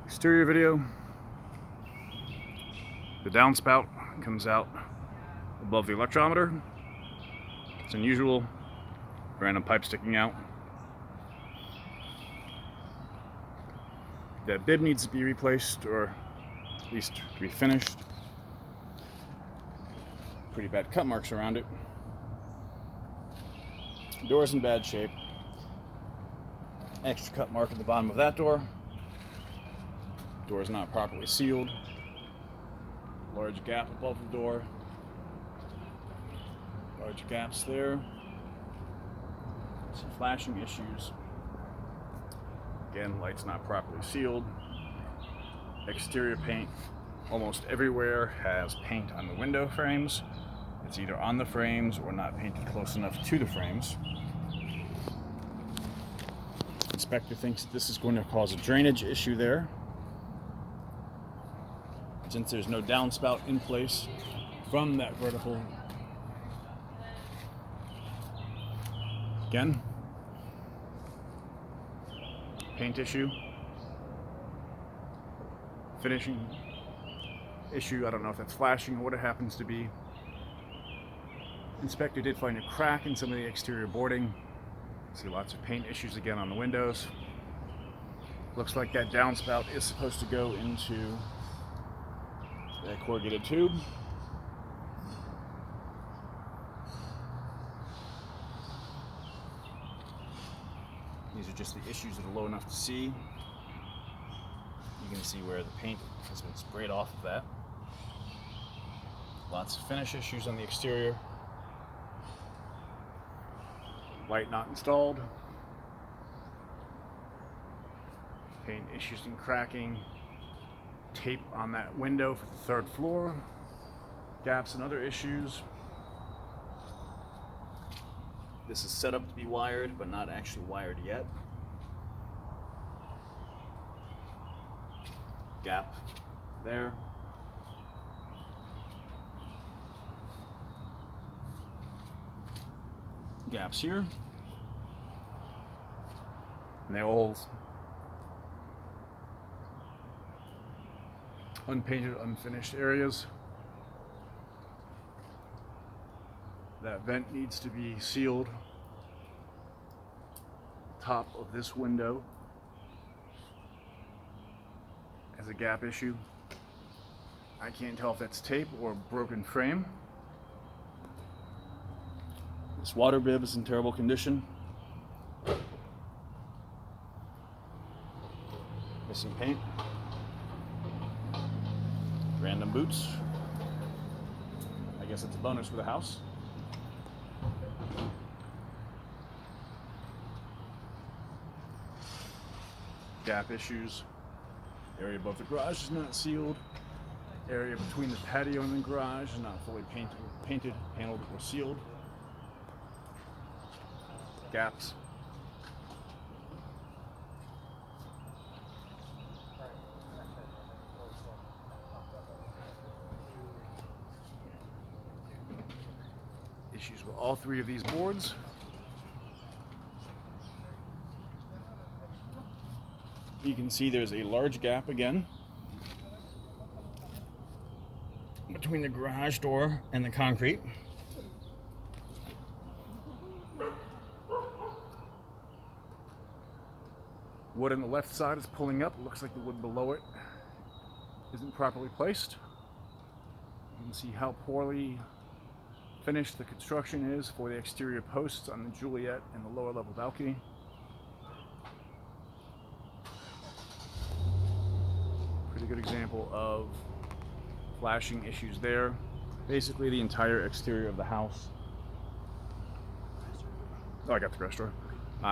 Exterior video. The downspout comes out above the electrometer. It's unusual. Random pipe sticking out. That bib needs to be replaced, or at least refinished. Pretty bad cut marks around it. Door's in bad shape. Extra cut mark at the bottom of that door. Door is not properly sealed. Large gap above the door. Large gaps there. Some flashing issues. Again, light's not properly sealed. Exterior paint almost everywhere has paint on the window frames. It's either on the frames or not painted close enough to the frames. Inspector thinks this is going to cause a drainage issue there. Since there's no downspout in place from that vertical. Again, paint issue, finishing issue. I don't know if that's flashing or what it happens to be. Inspector did find a crack in some of the exterior boarding. See lots of paint issues again on the windows. Looks like that downspout is supposed to go into that corrugated tube. These are just the issues that are low enough to see. You can see where the paint has been sprayed off of that. Lots of finish issues on the exterior. Light not installed. Paint issues and cracking. Tape on that window for the third floor. Gaps and other issues. This is set up to be wired, but not actually wired yet. Gap there. Gaps here. And they're all unpainted, unfinished areas. That vent needs to be sealed. Top of this window has a gap issue. I can't tell if that's tape or broken frame. This water bib is in terrible condition. Missing paint. Random boots. I guess it's a bonus for the house. Gap issues. Area above the garage is not sealed. Area between the patio and the garage is not fully painted, paneled, or sealed. Gaps. Issues with all three of these boards. You can see there's a large gap again between the garage door and the concrete. Wood on the left side is pulling up. It looks like the wood below it isn't properly placed. You can see how poorly finished the construction is for the exterior posts on the Juliet and the lower level balcony. Pretty good example of flashing issues there. Basically the entire exterior of the house. Oh, I got the garage door.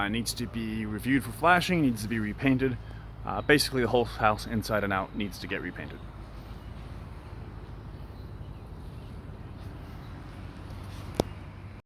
Needs to be reviewed for flashing, needs to be repainted. Basically the whole house inside and out needs to get repainted.